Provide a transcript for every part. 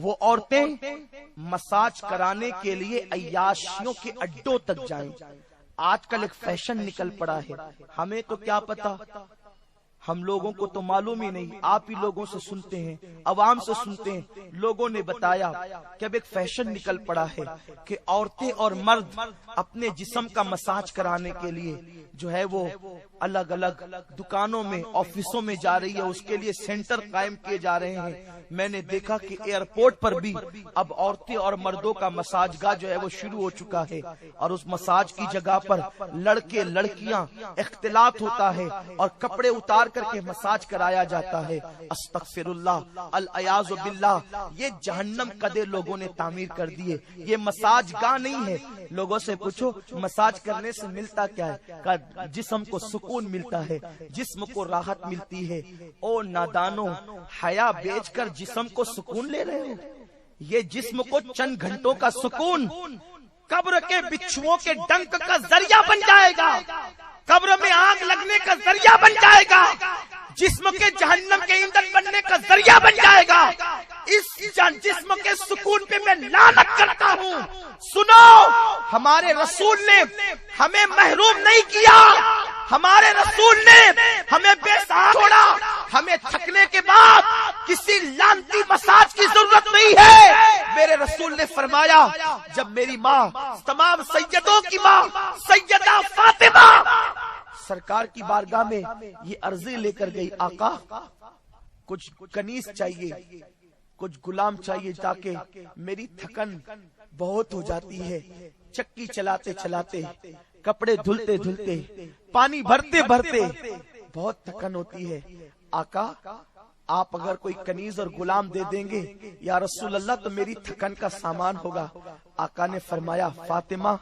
وہ عورتیں مساج کرانے کے لیے عیاشیوں کے اڈوں تک جائیں. آج کل ایک فیشن نکل پڑا ہے، ہمیں تو کیا پتا، ہم لوگوں کو تو معلوم ہی نہیں، آپ ہی لوگوں سے سنتے ہیں، عوام سے سنتے ہیں. لوگوں نے بتایا کہ اب ایک فیشن نکل پڑا ہے کہ عورتیں اور مرد اپنے جسم کا مساج کرانے کے لیے جو ہے وہ الگ الگ دکانوں میں، آفسوں میں جا رہی ہے، اس کے لیے سینٹر قائم کیے جا رہے ہیں. میں نے دیکھا کہ ایئرپورٹ پر بھی اب عورتیں اور مردوں کا مساج گاہ جو ہے وہ شروع ہو چکا ہے، اور اس مساج کی جگہ پر لڑکے لڑکیاں اختلاط ہوتا ہے اور کپڑے اتار کر کے مساج کرایا جاتا ہے. استغفر اللہ، العیاذ باللہ. یہ جہنم قدے لوگوں نے تعمیر کر دیے. یہ مساج گاہ نہیں ہے. لوگوں سے پوچھو مساج کرنے سے ملتا کیا ہے؟ جسم کو سکون ملتا ہے، جسم کو راحت ملتی ہے. او نادانو، حیا بیچ کر جسم کو سکون لے رہے ہو. یہ جسم کو چند گھنٹوں کا سکون قبر کے بچھوؤں کے ڈنک کا ذریعہ بن جائے گا، قبر میں آگ لگنے کا ذریعہ بن جائے گا، جسم کے جہنم کے ایندھن بننے کا ذریعہ بن جائے گا. اس جسم کے سکون پہ میں لعنت کرتا ہوں. سنو، ہمارے رسول نے ہمیں محروم نہیں کیا، ہمارے رسول نے ہمیں بے سہارا چھوڑا. ہمیں تھکنے کے بعد کسی لعنتی مساج کی ضرورت نہیں ہے. میرے رسول نے فرمایا، جب میری ماں، تمام سیدوں کی ماں سیدہ فاطمہ سرکار کی بارگاہ میں یہ عرضی لے کر گئی، آقا کچھ کنیز چاہیے، کچھ غلام چاہیے، تاکہ میری تھکن بہت ہو جاتی ہے، چکی چلاتے چلاتے، کپڑے دھلتے دھلتے، پانی بھرتے بھرتے بہت تھکن ہوتی ہے. آقا آپ اگر کوئی کنیز اور غلام دے دیں گے یا رسول اللہ تو میری تھکن کا سامان ہوگا. آقا نے فرمایا، فاطمہ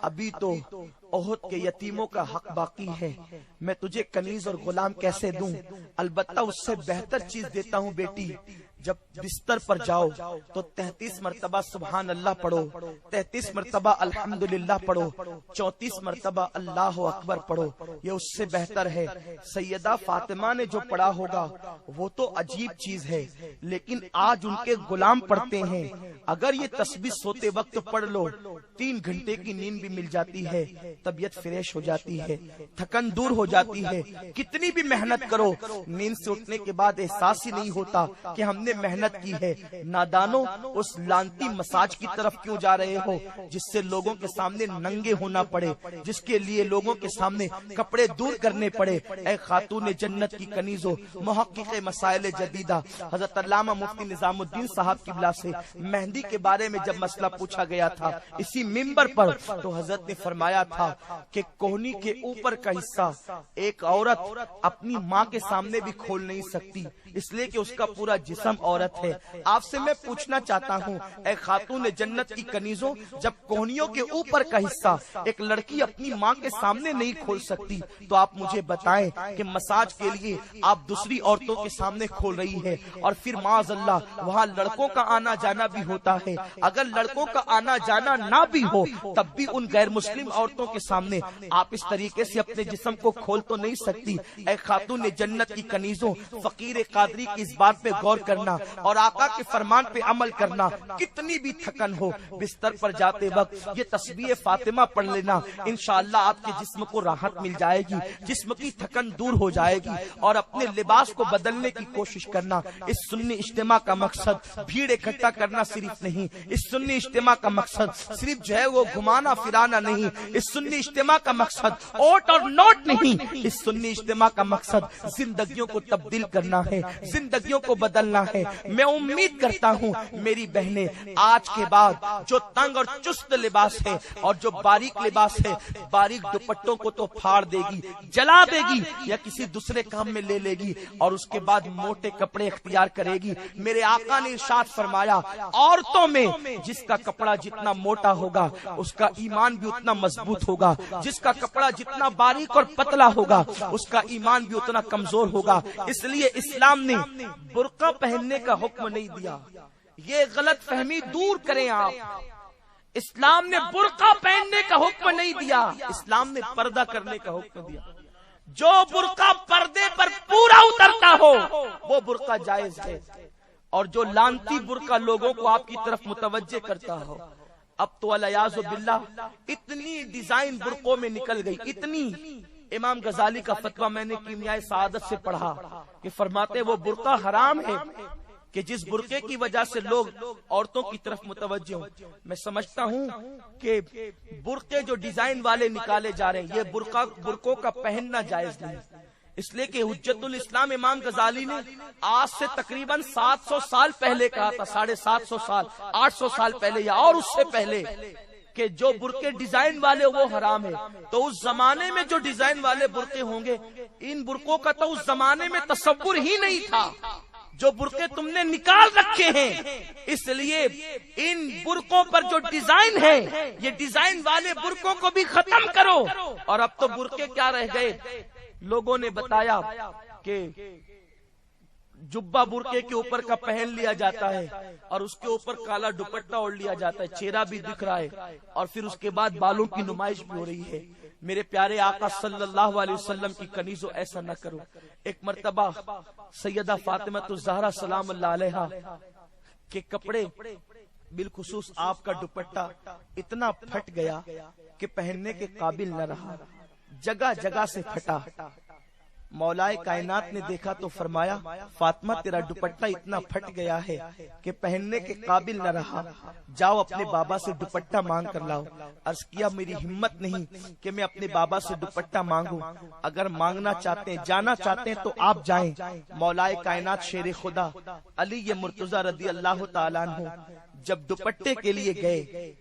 ابھی تو احد کے یتیموں کا حق باقی ہے، میں تجھے کنیز اور غلام کیسے دوں؟ البتہ اس سے بہتر چیز دیتا ہوں بیٹی. جب بستر پر جاؤ تو 33 مرتبہ سبحان اللہ پڑھو، 33 مرتبہ الحمدللہ پڑھو، 34 مرتبہ اللہ اکبر پڑھو. یہ اس سے بہتر ہے. سیدہ فاطمہ نے جو پڑھا ہوگا وہ تو عجیب چیز ہے، لیکن آج ان کے غلام پڑھتے ہیں. اگر یہ تسبیح سوتے وقت پڑھ لو 3 گھنٹے کی نیند بھی مل جاتی ہے، طبیعت فریش ہو جاتی ہے، تھکن دور ہو جاتی ہے. کتنی بھی محنت کرو، نیند سے اٹھنے کے بعد احساس ہی نہیں ہوتا کہ ہم نے محنت کی ہے. نادانو، اس لانتی مساج کی طرف کیوں جا رہے ہو جس سے لوگوں کے سامنے ننگے ہونا پڑے، جس کے لیے لوگوں کے سامنے کپڑے دور کرنے پڑے؟ اے خاتون جنت کی کنیزو، محقق مسائل جدیدہ حضرت علامہ مفتی نظام الدین صاحب قبلہ سے مہندی کے بارے میں جب مسئلہ پوچھا گیا تھا اسی منبر پر، تو حضرت نے فرمایا تھا کہ کوہنی کے اوپر کا حصہ ایک عورت اپنی ماں کے سامنے بھی کھول نہیں سکتی، اس لیے کہ اس کا پورا جسم عورت ہے. آپ سے میں پوچھنا چاہتا ہوں، اے خاتون جنت کی کنیزوں، جب کوہنیوں کے اوپر کا حصہ ایک لڑکی اپنی ماں کے سامنے نہیں کھول سکتی تو آپ مجھے بتائیں کہ مساج کے لیے آپ دوسری عورتوں کے سامنے کھول رہی ہے، اور پھر معاذ اللہ وہاں لڑکوں کا آنا جانا بھی ہوتا ہے. اگر لڑکوں کا آنا جانا نہ بھی ہو تب بھی ان غیر مسلم عورتوں کے سامنے آپ اس طریقے سے اپنے جسم کو کھول تو نہیں سکتی. اے خاتون جنت کی کنیزوں، فقیر قادری کی اس بات پہ غور کرنا اور آقا کے فرمان پہ عمل کرنا. کتنی بھی تھکن ہو، بستر پر جاتے وقت یہ تسبیح فاطمہ پڑھ لینا، انشاءاللہ آپ کے جسم کو راحت مل جائے گی، جسم کی تھکن دور ہو جائے گی. اور اپنے لباس کو بدلنے کی کوشش کرنا. اس سنی اجتماع کا مقصد بھیڑ اکٹھا کرنا صرف نہیں، اس سنی اجتماع کا مقصد صرف جو ہے وہ گھمانا پھرانا نہیں، اس سنی اجتماع کا مقصد اوٹ اور نوٹ نہیں، اس سنی اجتماع کا مقصد زندگیوں کو تبدیل کرنا ہے، زندگیوں کو بدلنا ہے. میں امید کرتا ہوں میری بہنیں آج کے بعد جو تنگ اور چست لباس ہے اور جو باریک لباس ہے، باریک دوپٹوں کو تو پھاڑ دے گی، جلا دے گی یا کسی دوسرے کام میں لے لے گی، اور اس کے بعد موٹے کپڑے اختیار کرے گی. میرے آقا نے ارشاد فرمایا، عورتوں میں جس کا کپڑا جتنا موٹا ہوگا اس کا ایمان بھی اتنا مضبوط ہوگا، جس کا کپڑا جتنا باریک اور پتلا ہوگا اس کا ایمان بھی اتنا کمزور ہوگا. اس لیے اسلام نے برقع پہننے کا حکم نہیں دیا. یہ غلط فہمی دور کریں آپ. اسلام نے برقع پہننے کا حکم نہیں دیا، اسلام نے پردہ کرنے کا حکم دیا. جو برقع پردے پر پورا اترتا ہو وہ برقع جائز ہے، اور جو لانتی برقع لوگوں کو آپ کی طرف متوجہ کرتا ہو. اب تو الیاذ باللہ اتنی ڈیزائن برقعوں میں نکل گئی, اتنی. امام غزالی کا فتویٰ میں نے کیمیائے سعادت سے پڑھا کہ فرماتے وہ برقع حرام ہے کہ جس برقعے کی وجہ سے لوگ عورتوں کی طرف متوجہ ہوں. میں سمجھتا ہوں کہ برقعے جو ڈیزائن والے نکالے جا رہے ہیں یہ برقعوں کا پہننا جائز نہیں, اس لیے کہ حجت الاسلام امام غزالی نے آج سے تقریباً 700 سال پہلے کہا تھا, 750 سال 800 سال پہلے یا اور اس سے پہلے, کہ جو برقعے ڈیزائن والے وہ حرام ہے. تو اس زمانے میں جو ڈیزائن والے برقعے ہوں گے, ان برقعوں کا تو اس زمانے میں تصور ہی نہیں تھا جو برقعے تم نے نکال رکھے ہیں. اس لیے ان برقعوں پر جو ڈیزائن ہے یہ ڈیزائن والے برقعوں کو بھی ختم کرو. اور اب تو برقعے کیا رہ گئے, لوگوں نے بتایا کہ جبہ برقعے کے اوپر کا پہن لیا جاتا ہے اور اس کے اوپر کالا دوپٹہ اوڑھ لیا جاتا ہے, چہرہ بھی دکھ رہا ہے اور پھر اس کے بعد بالوں کی نمائش بھی ہو رہی ہے. میرے پیارے آقا صلی اللہ علیہ وسلم کی کنیزوں ایسا نہ کرو. ایک مرتبہ سیدہ فاطمہ الزہرا سلام اللہ علیہا کے کپڑے بالخصوص آپ کا دوپٹہ اتنا پھٹ گیا کہ پہننے کے قابل نہ رہا, جگہ جگہ سے پھٹا. مولا کائنات نے دیکھا تو فرمایا فاطمہ تیرا دوپٹہ اتنا پھٹ گیا ہے کہ پہننے کے قابل نہ رہا, جاؤ اپنے بابا سے دوپٹہ مانگ کر لاؤ. عرض کیا میری ہمت نہیں کہ میں اپنے بابا سے دوپٹہ مانگوں, اگر مانگنا چاہتے ہیں جانا چاہتے ہیں تو آپ جائیں. مولا کائنات شیر خدا علی مرتضی رضی اللہ تعالیٰ عنہ جب دوپٹے کے لیے گئے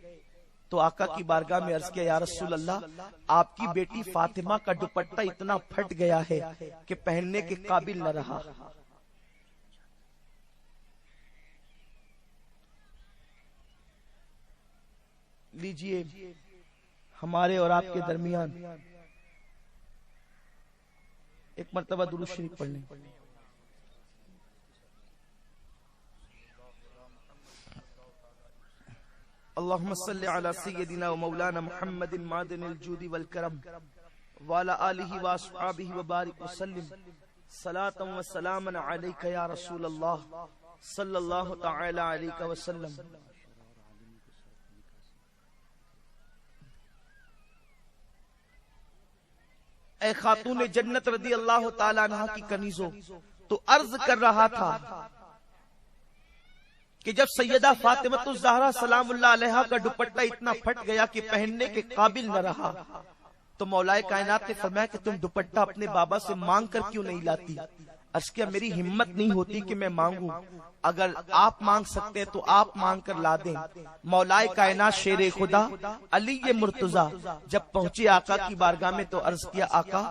تو آقا کی بارگاہ میں عرض کیا یا رسول اللہ آپ کی بیٹی فاطمہ کا دوپٹہ اتنا پھٹ گیا ہے کہ پہننے کے قابل نہ رہا. لیجئے ہمارے اور آپ کے درمیان ایک مرتبہ درود شریف پڑھ لیں. اللهم صل على سيدنا ومولانا محمد معدن الجود والكرم وعلى آله وصحبه وبارك وسلم صلاة وسلاما عليك يا رسول الله صلى الله تعالى عليك وسلم. اے خاتون جنت رضی اللہ تعالی عنہ کی کنیزوں, تو عرض کر رہا تھا کہ جب سیدہ فاطمہ الزہرا سلام اللہ علیہا کا دوپٹہ اتنا پھٹ گیا کہ پہننے کے قابل نہ رہا تو مولا کائنات نے فرمایا کہ تم دوپٹہ اپنے بابا سے مانگ کر کیوں نہیں لاتی. عرض کیا میری ہمت نہیں ہوتی کہ میں مانگوں, اگر آپ مانگ سکتے ہیں تو آپ مانگ کر لا دیں. مولا کائنات شیر خدا علی مرتضی جب پہنچے آقا کی بارگاہ میں تو عرض کیا آقا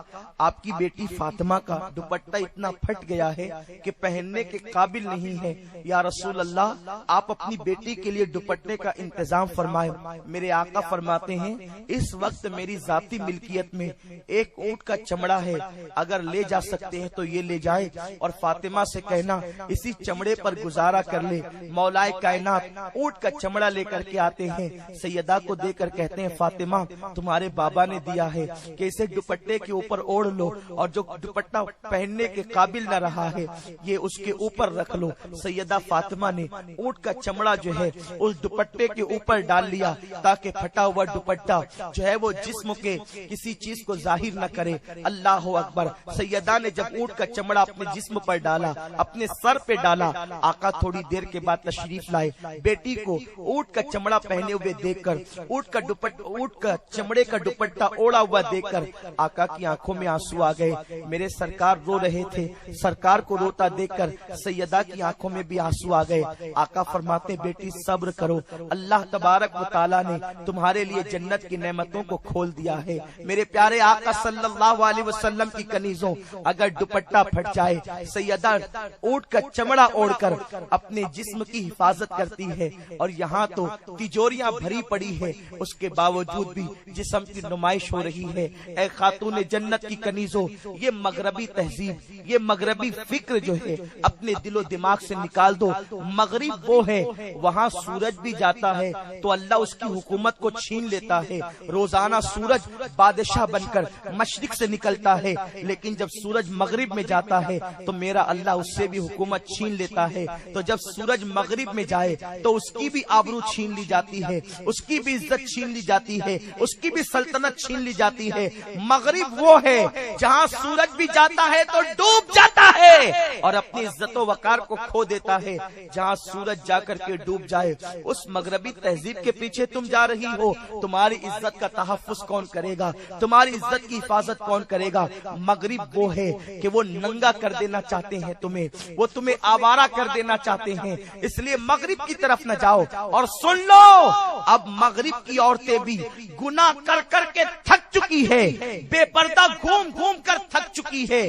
آپ کی بیٹی فاطمہ کا دوپٹہ اتنا پھٹ گیا ہے کہ پہننے کے قابل نہیں ہے. یا رسول اللہ آپ اپنی بیٹی کے لیے دوپٹے کا انتظام فرمائے. میرے آقا فرماتے ہیں اس وقت میری ذاتی ملکیت میں ایک اونٹ کا چمڑا ہے, اگر لے جا سکتے ہیں تو یہ لے جائے اور فاطمہ سے کہنا اسی چمڑے پر گزارا کر لے. مولا کائنات اونٹ کا چمڑا لے کر کے آتے ہیں, سیدہ کو دے کر کہتے ہیں فاطمہ تمہارے بابا نے دیا ہے کہ اسے دوپٹے کے اوپر اوڑھ لو, اور جو دوپٹہ پہننے کے قابل نہ رہا ہے یہ اس کے اوپر رکھ لو. سیدہ فاطمہ نے اونٹ کا چمڑا جو ہے اس دوپٹے کے اوپر ڈال لیا تاکہ پھٹا ہوا دوپٹہ جو ہے وہ جسم کے کسی چیز کو ظاہر نہ کرے. اللہ اکبر. سیدہ نے جب اونٹ کا چمڑا اپنے جسم پر ڈالا, اپنے سر پہ ڈالا, آقا تھوڑی دیر کے بعد تشریف لائے. بیٹی کو اونٹ کا چمڑا پہنے ہوئے دیکھ کر, اونٹ کا چمڑے کا دوپٹہ اوڑا ہوا دیکھ کر آقا کی آنکھوں میں آنسو آ گئے. میرے سرکار رو رہے تھے, سرکار کو روتا دیکھ کر سیدہ کی آنکھوں میں بھی آنسو آ گئے. آقا فرماتے بیٹی صبر کرو, اللہ تبارک و تعالیٰ نے تمہارے لیے جنت کی نعمتوں کو کھول دیا ہے. میرے پیارے آقا صلی اللہ علیہ وسلم کی کنیزوں اگر دوپٹہ پھٹ جائے, سیدہ اونٹ کا چمڑا اوڑھ کر اپنے جسم کی حفاظت کرتی ہے, اور یہاں تو تجوریاں بھری پڑی ہے, اس کے باوجود بھی جسم کی نمائش ہو رہی ہے. اے خاتون جنت کی کنیزوں, یہ مغربی تہذیب, یہ مغربی فکر جو ہے اپنے دل و دماغ سے نکال دو. مغرب وہ ہے وہاں سورج بھی جاتا ہے تو اللہ اس کی حکومت کو چھین لیتا ہے. روزانہ سورج بادشاہ بن کر مشرق سے نکلتا ہے, لیکن جب سورج مغرب میں جاتا ہے ہے تو میرا اللہ اس سے بھی حکومت چھین لیتا ہے. تو جب سورج مغرب میں جائے تو اس کی بھی آبرو چھین لی جاتی ہے, اس کی بھی عزت چھین لی جاتی ہے, اس کی بھی سلطنت چھین لی جاتی ہے. مغرب وہ ہے جہاں سورج بھی جاتا ہے تو ڈوب جاتا ہے اور اپنی عزت و وقار کو کھو دیتا ہے. جہاں سورج جا کر کے ڈوب جائے اس مغربی تہذیب کے پیچھے تم جا رہی ہو, تمہاری عزت کا تحفظ کون کرے گا, تمہاری عزت کی حفاظت کون کرے گا؟ مغرب وہ ہے کہ وہ ننگا کر دینا چاہتے ہیں تمہیں, وہ تمہیں آوارہ کر دینا چاہتے ہیں, اس لیے مغرب کی طرف نہ جاؤ. اور سن لو, اب مغرب کی عورتیں بھی گناہ کر کر کے تھک چکی ہے, بے پردہ گھوم گھوم کر تھک چکی ہے,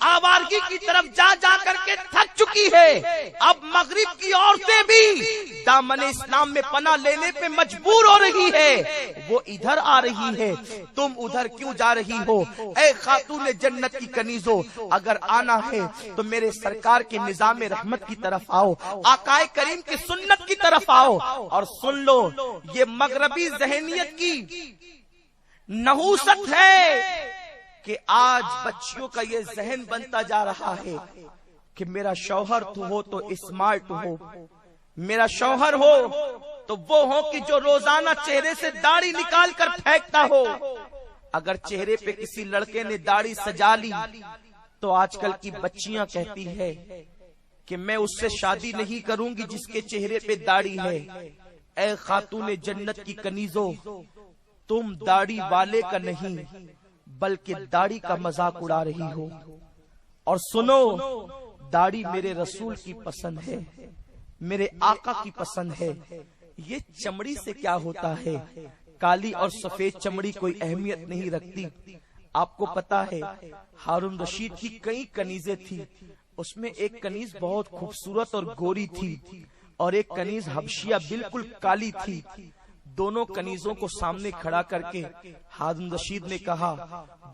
آوارگی کی طرف جا جا کر کے تھک چکی ہے. اب مغرب کی عورتیں بھی دامن اسلام میں پناہ لینے پہ مجبور ہو رہی ہے, وہ ادھر آ رہی ہے, تم ادھر کیوں جا رہی ہو؟ اے خاتون جنت کی کنیزوں, اگر آنا ہے تو میرے سرکار کے نظام رحمت کی طرف آؤ, آقائے کریم کی سنت کی طرف آؤ. اور سن لو, یہ مغربی ذہنیت کی نحوست ہے کہ آج بچیوں کا یہ ذہن بنتا جا رہا ہے کہ میرا شوہر تو ہو تو اسمارٹ ہو, میرا شوہر ہو تو وہ ہو کہ جو روزانہ چہرے سے داڑھی نکال کر پھینکتا ہو. اگر چہرے پہ کسی لڑکے نے داڑھی سجا لی تو آج کل کی بچیاں کہتی ہے کہ میں اس سے شادی نہیں کروں گی جس کے چہرے پہ داڑھی ہے. اے خاتون جنت کی کنیزوں, تم داڑھی والے کا نہیں بلکہ داڑھی کا مذاق اڑا رہی ہو. اور سنو, داڑھی میرے رسول کی پسند ہے, میرے آقا کی پسند ہے. یہ چمڑی سے کیا ہوتا ہے؟ کالی اور سفید چمڑی کوئی اہمیت نہیں رکھتی. آپ کو پتا ہے ہارون رشید کی کئی کنیزیں تھی, اس میں ایک کنیز بہت خوبصورت اور گوری تھی اور ایک کنیز حبشیہ بالکل کالی تھی. دونوں کنیزوں کو سامنے کھڑا کر کے ہارون رشید نے کہا,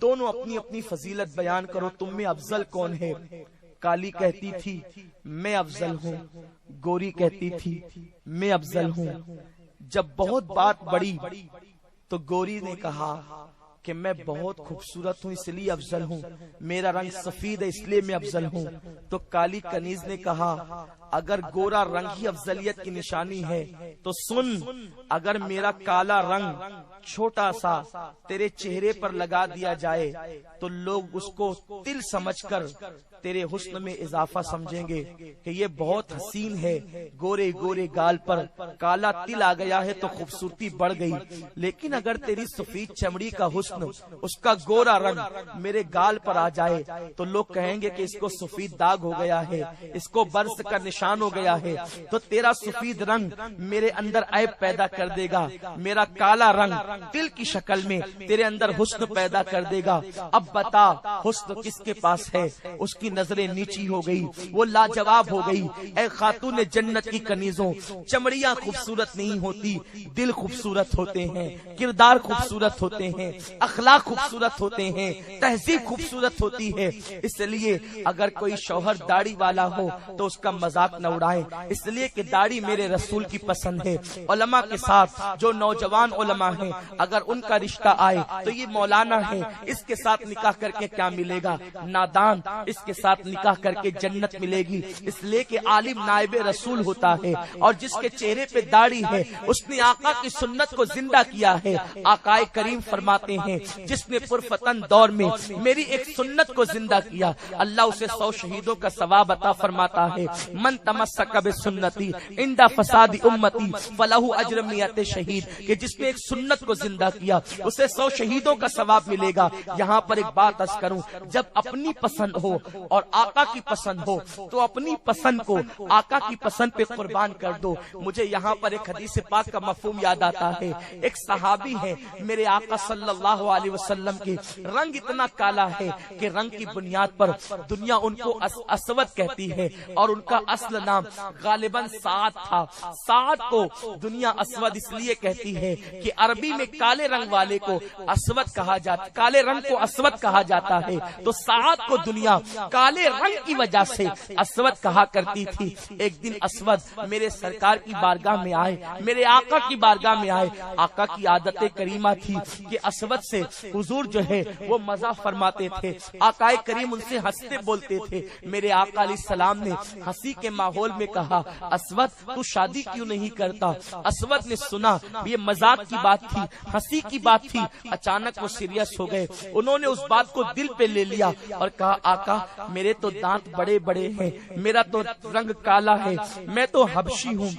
دونوں اپنی اپنی فضیلت بیان کرو, تم میں افضل کون ہے؟ کالی کہتی تھی میں افضل ہوں, گوری کہتی تھی میں افضل ہوں. جب بہت بات بڑی تو گوری نے کہا کہ میں بہت خوبصورت ہوں اس لیے افضل ہوں, میرا رنگ سفید ہے اس لیے میں افضل ہوں. تو کالی کنیز نے کہا اگر گورا رنگ ہی افضلیت کی نشانی ہے تو سن, اگر میرا کالا رنگ چھوٹا سا تیرے چہرے پر لگا دیا جائے تو لوگ اس کو تل سمجھ کر تیرے حسن میں اضافہ سمجھیں گے کہ یہ بہت حسین ہے, گورے گورے گال پر کالا تل آ گیا ہے تو خوبصورتی بڑھ گئی. لیکن اگر تیری سفید چمڑی کا حسن, اس کا گورا رنگ میرے گال پر آ جائے تو لوگ کہیں گے کہ اس کو سفید داغ ہو گیا ہے, اس کو برس کا نشان ہو گیا ہے. تو تیرا سفید رنگ میرے اندر عیب پیدا کر دے گا, میرا کالا رنگ تل کی شکل میں تیرے اندر حسن پیدا کر دے گا. اب بتا حسن کس کے پاس ہے؟ اس کی نظریں نیچی ہو گئی, وہ لاجواب ہو گئی. اے خاتون جنت کی کنیزوں, چمڑیاں خوبصورت نہیں ہوتی, دل خوبصورت ہوتے ہیں, کردار خوبصورت ہوتے ہیں, اخلاق خوبصورت ہوتے ہیں, تہذیب خوبصورت ہوتی ہے. اس لیے اگر کوئی شوہر داڑھی والا ہو تو اس کا مذاق نہ اڑائیں, اس لیے کہ داڑھی میرے رسول کی پسند ہے. علماء کے ساتھ جو نوجوان علماء ہیں اگر ان کا رشتہ آئے تو یہ مولانا ہے, اس کے ساتھ نکاح کر کے کیا ملے گا؟ نادان, اس کے ساتھ نکاح کر کے جنت ملے گی. اس لیے کہ عالم نائب رسول ہوتا ہے اور جس کے چہرے پہ داڑھی ہے اس نے آقا کی سنت کو زندہ کیا ہے. آقائے کریم فرماتے ہیں جس نے پرفتن دور میں میری ایک سنت کو زندہ کیا اللہ اسے 100 شہیدوں کا ثواب عطا فرماتا ہے. من تمسک بسنتی عند فساد امتی فلہ اجر 100 شہید, کہ جس نے ایک سنت کو زندہ کیا اسے 100 شہیدوں کا ثواب ملے گا. یہاں پر ایک بات عرض کروں, جب اپنی پسند ہو اور آقا کی پسند ہو تو اپنی پسند کو آقا کی پسند پہ قربان کر دو. مجھے یہاں پر ایک حدیث پاک کا مفہوم یاد آتا ہے. ایک صحابی ہے, میرے آقا صلی اللہ علیہ وسلم کے رنگ اتنا کالا ہے کہ رنگ کی بنیاد پر دنیا ان کو اسود کہتی ہے اور ان کا اصل اصل نام غالباً سعد تھا۔ سعد کو دنیا اسود اس لیے کہتی ہے کہ عربی میں کالے رنگ والے کو اسود کہا جاتا، کالے رنگ کو اسود کہا جاتا ہے، تو سعد کو دنیا کالے رنگ کی وجہ سے اسود کہا کرتی تھی۔ ایک دن اسود میرے سرکار کی بارگاہ میں آئے، میرے آقا کی بارگاہ میں آئے۔ آقا کی عادت کریمہ تھی کہ اسود سے حضور جو ہے وہ مزہ فرماتے تھے، آقا کریم ان سے ہنستے بولتے تھے۔ میرے آقا علیہ السلام نے ہنسی کے ماحول میں کہا، اسود تو شادی کیوں نہیں کرتا؟ اسود نے سنا یہ مذاق کی بات تھی، ہنسی کی بات تھی، اچانک وہ سیریس ہو گئے۔ انہوں نے اس بات کو دل پہ لے لیا اور کہا، آقا میرے تو دانت بڑے بڑے ہیں، میرا تو رنگ کالا ہے، میں تو حبشی ہوں،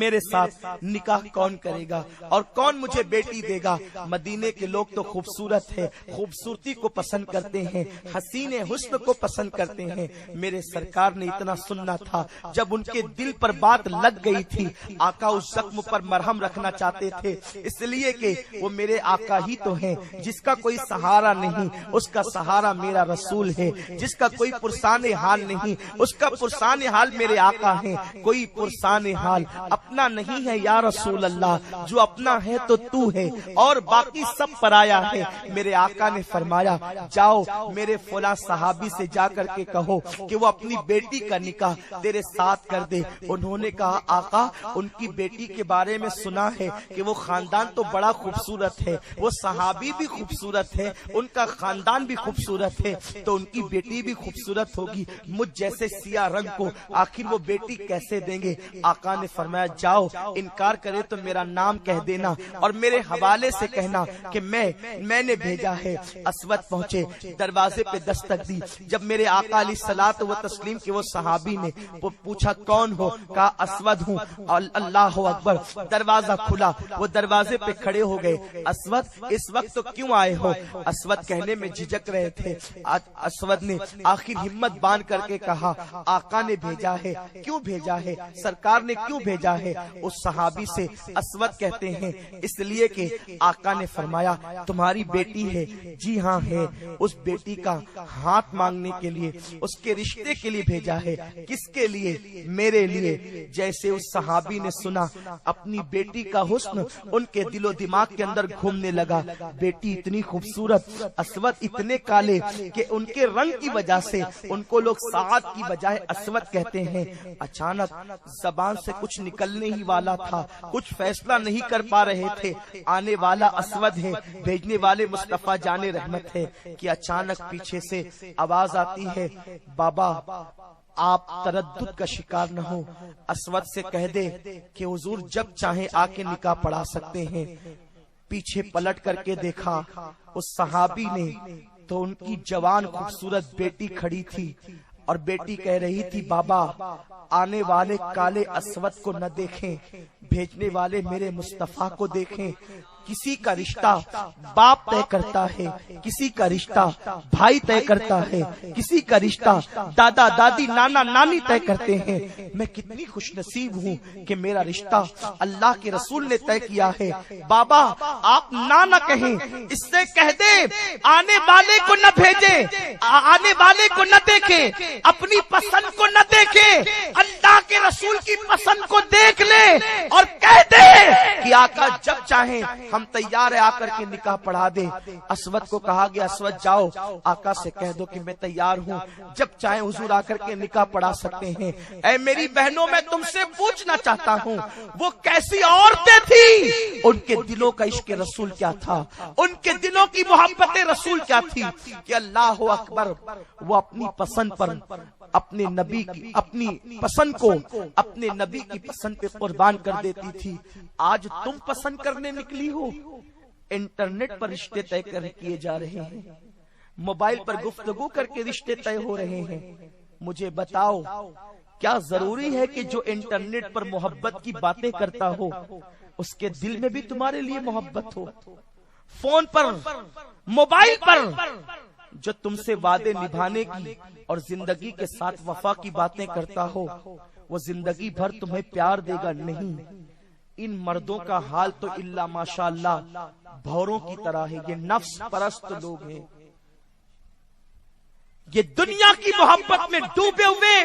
میرے ساتھ نکاح کون کرے گا اور کون مجھے بیٹی دے گا؟ مدینے کے لوگ تو خوبصورت ہے، خوبصورتی کو پسند کرتے ہیں، حسین حسن کو پسند کرتے ہیں۔ میرے سرکار نے اتنا سننا تھا، جب ان کے دل پر بات لگ گئی تھی، آقا اس زخم پر مرہم رکھنا چاہتے تھے، اس لیے کہ وہ میرے آقا ہی تو ہیں جس کا کوئی سہارا نہیں، اس کا سہارا میرا رسول ہے، جس کا کوئی پرسان حال نہیں، اس کا پرسان حال میرے آقا ہیں۔ کوئی پرسان حال اپنا نہیں ہے یا رسول اللہ، جو اپنا ہے تو تو ہے اور باقی سب پرایا ہے۔ میرے آقا نے فرمایا، جاؤ میرے فلاں صحابی سے جا کر کے کہو کہ وہ اپنی بیٹی کا نکاح تیرے ساتھ کر دے۔ انہوں نے کہا، آقا ان کی بیٹی کے بارے میں سنا ہے کہ وہ خاندان تو بڑا خوبصورت ہے، وہ صحابی بھی خوبصورت ہے، ان کا خاندان بھی خوبصورت ہے، تو ان کی بیٹی بھی خوبصورت ہوگی، مجھ جیسے سیاہ رنگ کو آخر وہ بیٹی کیسے دیں گے؟ آقا نے فرمایا، جاؤ انکار کرے تو میرا نام کہہ دینا اور میرے حوالے سے کہنا کہ میں نے بھیجا ہے۔ اسود پہنچے، دروازے پہ دستک دی۔ جب میرے آقا علیہ الصلوۃ والتسلیم کے وہ صحابی نے پوچھا کون ہو؟ کہا اسود ہوں۔ اللہ اکبر، دروازہ کھلا، وہ دروازے پہ کھڑے ہو گئے۔ اسود اس وقت تو کیوں آئے ہو؟ اسود کہنے میں جھجک رہے تھے۔ اسود نے آخر ہمت باندھ کر کے کہا، آقا نے بھیجا ہے۔ کیوں بھیجا ہے؟ سرکار نے کیوں بھیجا ہے؟ اس صحابی سے اسود کہتے ہیں، اس لیے کہ آقا نے فرمایا تمہاری بیٹی ہے۔ جی ہاں ہے، اس بیٹی کا ہاتھ مانگنے کے لیے، اس کے رشتے کے لیے بھیجا ہے۔ کس کے لیے؟ میرے لیے۔ جیسے اس صحابی نے سنا، اپنی بیٹی کا حسن ان کے دل و دماغ کے اندر گھومنے لگا۔ بیٹی اتنی خوبصورت، اسود اتنے کالے کہ ان کے رنگ کی وجہ سے ان کو لوگ سعد کی بجائے اسود کہتے ہیں۔ اچانک زبان سے کچھ نکلنے ہی والا تھا، کچھ فیصلہ نہیں کر پا رہے تھے۔ آنے والا اسود ہے، بھیجنے والے مصطفیٰ جان رحمت ہے کہ اچانک پیچھے سے آواز آتی ہے، بابا آپ تردد کا شکار نہ ہو، اسود سے کہہ دے کہ حضور جب چاہیں آ کے نکاح پڑھا سکتے ہیں۔ پیچھے پلٹ کر کے دیکھا اس صحابی نے تو ان کی جوان خوبصورت بیٹی کھڑی تھی اور بیٹی کہہ رہی تھی، بابا آنے والے کالے اسود کو نہ دیکھیں، بھیجنے والے میرے مصطفیٰ کو دیکھیں۔ کسی کا رشتہ باپ طے کرتا ہے، کسی کا رشتہ بھائی طے کرتا ہے، کسی کا رشتہ دادا دادی نانا نانی طے کرتے ہیں۔ میں کتنی خوش نصیب ہوں کہ میرا رشتہ اللہ کے رسول نے طے کیا ہے۔ بابا آپ نہ کہیں، اس سے کہہ دے آنے والے کو نہ بھیجیں، آنے والے کو نہ دیکھیں، اپنی پسند کو نہ دیکھیں، اللہ کے رسول کی پسند کو دیکھ لے اور کہہ دے کہ آقا جب چاہیں ہم تیار ہے، آ کر کے نکاح پڑھا دے۔ اسود کو کہا گیا، اسود جاؤ آقا سے کہہ دو کہ میں تیار ہوں، جب چاہیں حضور آ کر کے نکاح پڑھا سکتے ہیں۔ اے میری بہنوں، میں تم سے پوچھنا چاہتا ہوں، وہ کیسی عورتیں تھیں؟ ان کے دلوں کا عشق رسول کیا تھا؟ ان کے دلوں کی محبت رسول کیا تھی کہ اللہ اکبر، وہ اپنی پسند پر، اپنے نبی کی اپنی پسند کو اپنے نبی کی پسند پہ قربان کر دیتی تھی۔ آج تم پسند کرنے نکلی ہو، انٹرنیٹ پر رشتے طے کیے جا رہے ہیں، موبائل پر گفتگو کر کے رشتے طے ہو رہے ہیں۔ مجھے بتاؤ، کیا ضروری ہے کہ جو انٹرنیٹ پر محبت کی باتیں کرتا ہو اس کے دل میں بھی تمہارے لیے محبت ہو؟ فون پر، موبائل پر جو تم سے وعدے نبھانے کی اور زندگی کے ساتھ وفا کی باتیں کرتا ہو، وہ زندگی بھر تمہیں پیار دے گا نہیں۔ ان مردوں کا حال تو الا ماشاءاللہ بھوروں کی طرح ہے۔ یہ نفس پرست لوگ ہیں، یہ دنیا کی محبت میں ڈوبے ہوئے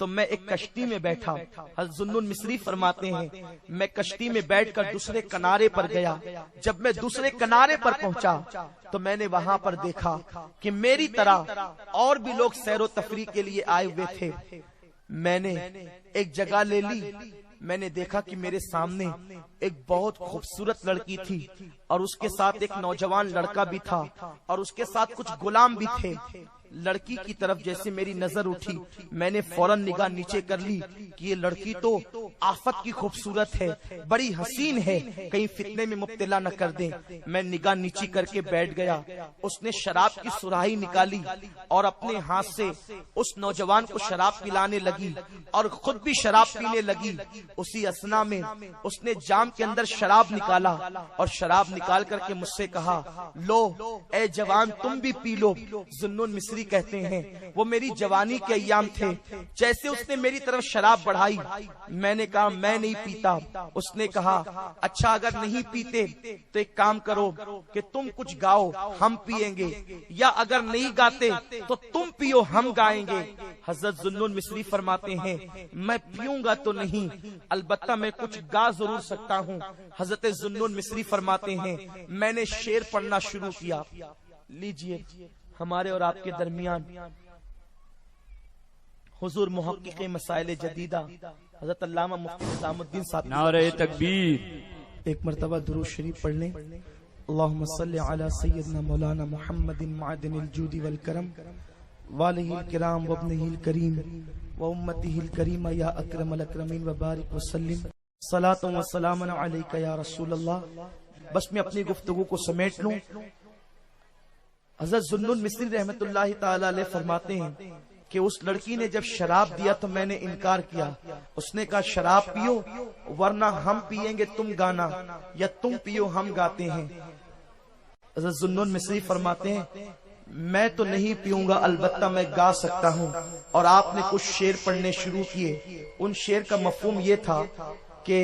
تو میں ایک کشتی میں بیٹھا. حضرت ذوالنون مصری فرماتے ہیں میں کشتی میں بیٹھ کر دوسرے کنارے پر گیا. جب میں دوسرے کنارے پر پہنچا تو میں نے وہاں پر دیکھا کہ میری طرح اور بھی لوگ سیر و تفریح کے لیے آئے ہوئے تھے. میں نے ایک جگہ لے لی. میں نے دیکھا کہ میرے سامنے ایک بہت خوبصورت لڑکی تھی اور اس کے ساتھ ایک نوجوان لڑکا بھی تھا اور اس کے ساتھ کچھ غلام بھی تھے. لڑکی کی طرف جیسے میری نظر اٹھی میں نے فوراً نگاہ نیچے کر لی کہ یہ لڑکی تو آفت کی خوبصورت ہے, بڑی حسین ہے, کہیں فتنے میں مبتلا نہ کر دیں. میں نگاہ نیچی کر کے بیٹھ گیا. اس نے شراب کی سراہی نکالی اور اپنے ہاتھ سے اس نوجوان کو شراب پلانے لگی اور خود بھی شراب پینے لگی. اسی اثنا میں اس نے جام کے اندر شراب نکالا اور شراب نکال کر کے مجھ سے کہا لو اے جوان تم بھی پی لو. ذوالنون مصری کہتے ہیں وہ میری جوانی کے ایام تھے. جیسے اس نے میری طرف شراب بڑھائی میں نے کہا میں نہیں پیتا. اس نے کہا اچھا اگر نہیں پیتے تو ایک کام کرو کہ تم کچھ گاؤ ہم پیئیں گے, یا اگر نہیں گاتے تو تم پیو ہم گائیں گے. حضرت ذوالنون مصری فرماتے ہیں میں پیوں گا تو نہیں, البتہ میں کچھ گا ضرور سکتا ہوں. حضرت ذوالنون مصری فرماتے ہیں میں نے شعر پڑھنا شروع کیا. لیجئے ہمارے اور آپ کے درمیان حضور محقق مسائل جدیدہ حضرت علامہ مفتی نظام الدین صاحب نعرہ تکبیر. ایک مرتبہ درود شریف پڑھ لیں. اللہم صلی علی سیدنا مولانا محمد معدن الجود والکرم والہ الکرام وابنہ الکریم وامتہ الکریم یا اکرم الاکرمین وبارک وسلم صلاۃ و سلام علیک یا رسول اللہ. بس میں اپنی گفتگو کو سمیٹ لوں. حضرت ذوالنون مصری رحمت اللہ تعالی علیہ فرماتے ہیں کہ اس لڑکی نے جب شراب دیا تو میں نے انکار کیا. اس نے کہا شراب پیو ورنہ ہم پیئیں گے تم گانا, یا تم پیو ہم گاتے ہیں. حضرت ذوالنون مصری فرماتے ہیں میں تو نہیں پیوں گا, البتہ میں گا سکتا ہوں. اور آپ نے کچھ شعر پڑھنے شروع کیے. ان شعر کا مفہوم یہ تھا کہ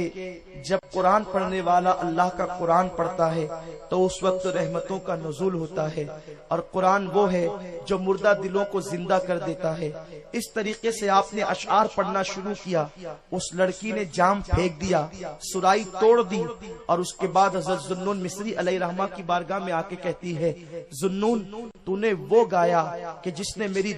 جب قرآن پڑھنے والا اللہ کا قرآن پڑھتا ہے تو اس وقت رحمتوں کا نزول ہوتا ہے, اور قرآن وہ ہے جو مردہ دلوں کو زندہ کر دیتا ہے. اس طریقے سے آپ نے اشعار پڑھنا شروع کیا. اس لڑکی نے جام پھینک دیا, سرائی توڑ دی, اور اس کے بعد حضرت ذوالنون مصری علیہ رحمہ کی بارگاہ میں آ کے کہتی ہے ذوالنون تو نے وہ گایا کہ جس نے میری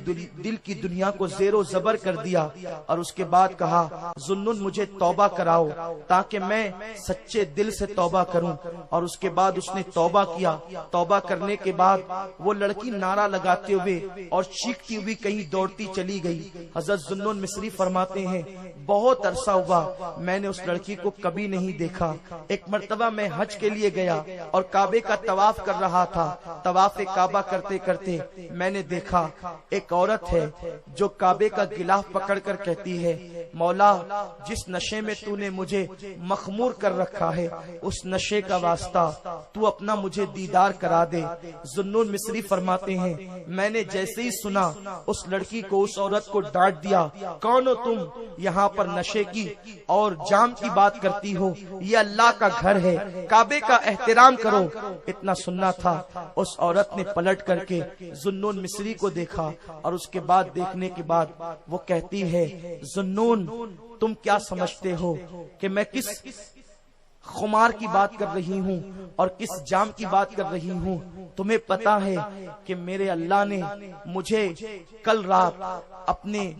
دل کی دنیا کو زیر و زبر کر دیا. اور اس کے بعد کہا ذوالنون مجھے توبہ کراؤ تاکہ میں سچے دل سے توبہ کروں. اور اس کے بعد اس نے توبہ کیا. توبہ کرنے کے بعد وہ لڑکی نعرہ لگاتے ہوئے اور چیختی ہوئی کہیں دوڑتی چلی گئی. حضرت ذوالنون مصری فرماتے ہیں بہت عرصہ ہوا میں نے اس لڑکی کو کبھی نہیں دیکھا. ایک مرتبہ میں حج کے لیے گیا اور کعبے کا طواف کر رہا تھا. طواف کعبہ کرتے کرتے میں نے دیکھا ایک عورت ہے جو کعبے کا غلاف پکڑ کر کہتی ہے مولا جس نشے میں تو نے مجھے مخمور کر رکھا ہے اس نشے کا واسطہ تو اپنا مجھے دیدار کرا دے. ذوالنون مصری فرماتے ہیں میں نے جیسے ہی سنا اس لڑکی کو اس عورت کو ڈانٹ دیا کون ہو تم, یہاں پر نشے کی اور جام کی بات کرتی ہو, یہ اللہ کا گھر ہے, کعبے کا احترام کرو. اتنا سننا تھا. اس عورت نے پلٹ کر کے ذوالنون مصری کو دیکھا اور اس کے بعد دیکھنے کے بعد وہ کہتی ہے ذوالنون تم کیا سمجھتے ہو کہ میں کس خمار کی بات کر رہی ہوں اور کس جام کی بات کر رہی ہوں. تمہیں پتا ہے کہ میرے اللہ نے مجھے کل رات اپنے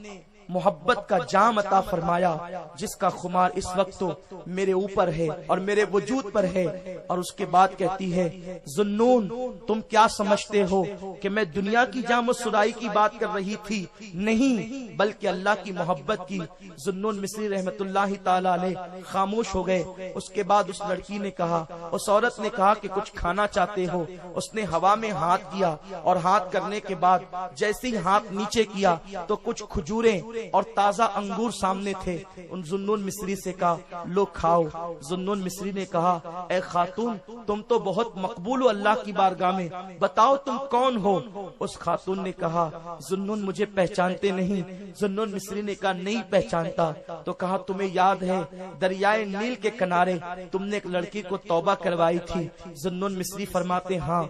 محبت کا جام عطا فرمایا جس کا خمار اس وقت تو میرے اوپر ہے اور میرے وجود پر ہے. اور اس کے بعد کہتی ہے ذوالنون تم کیا سمجھتے ہو کہ میں دنیا کی جام و سرائی کی بات کر رہی تھی, نہیں بلکہ اللہ کی محبت کی. ذوالنون مصری رحمت اللہ تعالی علیہ خاموش ہو گئے. اس کے بعد اس لڑکی نے کہا, اس عورت نے کہا کہ کچھ کھانا چاہتے ہو. اس نے ہوا میں ہاتھ کیا اور ہاتھ کرنے کے بعد جیسے ہی ہاتھ نیچے کیا تو کچھ کھجوریں اور تازہ انگور سامنے تھے. ان ذوالنون مصری سے کہا لو کھاؤ. ذوالنون مصری نے کہا اے خاتون تم تو بہت مقبول ہو اللہ کی بارگاہ میں, بتاؤ تم کون ہو. اس خاتون نے کہا ذوالنون مجھے پہچانتے نہیں. ذوالنون مصری نے کہا نہیں پہچانتا. تو کہا تمہیں یاد ہے دریائے نیل کے کنارے تم نے ایک لڑکی کو توبہ کروائی تھی. ذوالنون مصری فرماتے ہاں.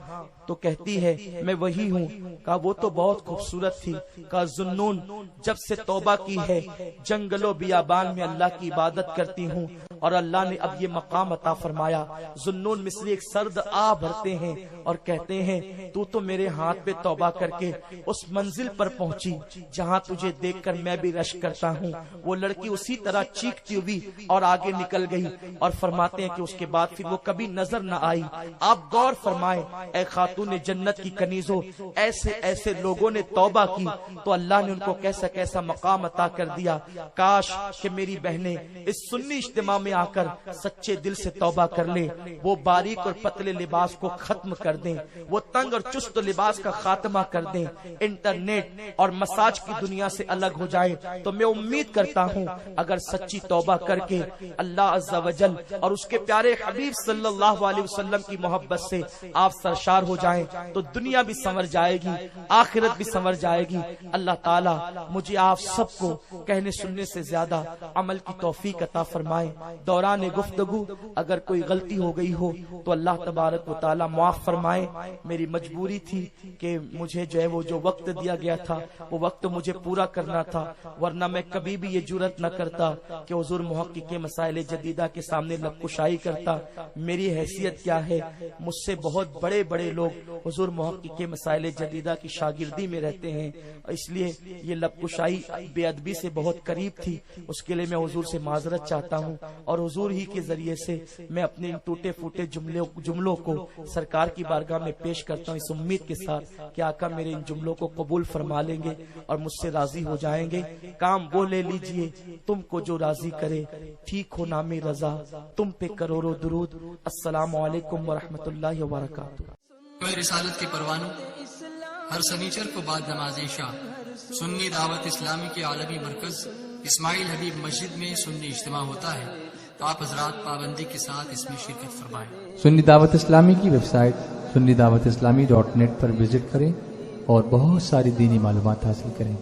تو کہتی ہے میں وہی ہوں. کہا وہ تو بہت خوبصورت تھی. کہا ذوالنون جب سے توبہ توبہ کی ہے، جنگلوں بیابان میں اللہ کی عبادت کرتی ہوں، اور اللہ نے اب یہ مقام عطا فرمایا۔ ذوالنون مصری ایک سرد آہ بھرتے ہیں اور کہتے ہیں تو میرے ہاتھ پہ توبہ کر کے اس منزل پر پہنچی جہاں تجھے دیکھ کر میں بھی رشک کرتا ہوں۔ وہ لڑکی اسی طرح چیختی ہوئی اور آگے نکل گئی، اور فرماتے ہیں کہ اس کے بعد پھر وہ کبھی نظر نہ آئی۔ آپ غور فرمائیں اے خاتون جنت کی کنیزوں، ایسے ایسے لوگوں نے توبہ کی تو اللہ نے ان کو کیسا کیسا مقام عطا کر دیا۔ کاش کہ میری بہنیں اس سنی اجتماع میں آ کر سچے دل سے توبہ کر لیں، وہ باریک اور پتلے لباس کو ختم کر دیں، وہ تنگ اور چست لباس کا خاتمہ کر دیں، انٹرنیٹ اور مساج کی دنیا سے الگ ہو جائیں۔ تو میں امید کرتا ہوں اگر سچی توبہ کر کے اللہ عز و جل اور اس کے پیارے حبیب صلی اللہ علیہ وسلم کی محبت سے آپ سرشار ہو جائیں تو دنیا بھی سنور جائے گی، آخرت بھی سنور جائے گی۔ اللہ تعالی مجھے آپ سب کو کہنے سننے سے زیادہ عمل کی توفیق عطا فرمائے۔ دوران گفتگو اگر کوئی غلطی ہو گئی ہو تو اللہ تبارک و تعالی معاف فرمائے۔ میری مجبوری تھی کہ مجھے جو ہے وہ جو وقت دیا گیا تھا وہ وقت مجھے پورا کرنا تھا، ورنہ میں کبھی بھی یہ جرأت نہ کرتا کہ حضور محقق مسائل جدیدہ کے سامنے لب کشائی کرتا۔ میری حیثیت کیا ہے؟ مجھ سے بہت بڑے بڑے لوگ حضور محقق مسائل جدیدہ کی شاگردی میں رہتے ہیں، اس لیے یہ لب کشائی بے ادبی سے بہت قریب تھی۔ اس کے لیے میں حضور سے معذرت چاہتا ہوں، اور حضور ہی کے ذریعے سے میں اپنے ٹوٹے پھوٹے جملوں کو سرکار کی بارگاہ میں پیش کرتا ہوں، اس امید کے ساتھ کہ آقا میرے ان جملوں کو قبول فرما لیں گے اور مجھ سے راضی ہو جائیں گے۔ کام وہ لے لیجئے تم کو جو راضی کرے، ٹھیک ہو نام رضا، تم پہ کروڑوں درود۔ السلام علیکم ورحمۃ اللہ وبرکاتہ۔ رسالت کے پروانوں ہر سنیچر کو بعد نماز عشاء سنی دعوت اسلامی کے عالمی مرکز اسماعیل حبیب مسجد میں سنی اجتماع ہوتا ہے، تو آپ حضرات پابندی کے ساتھ اس میں شرکت فرمائیں۔ سنی دعوت اسلامی کی website sunni dawat islami.net پر وزٹ کریں اور بہت ساری دینی معلومات حاصل کریں۔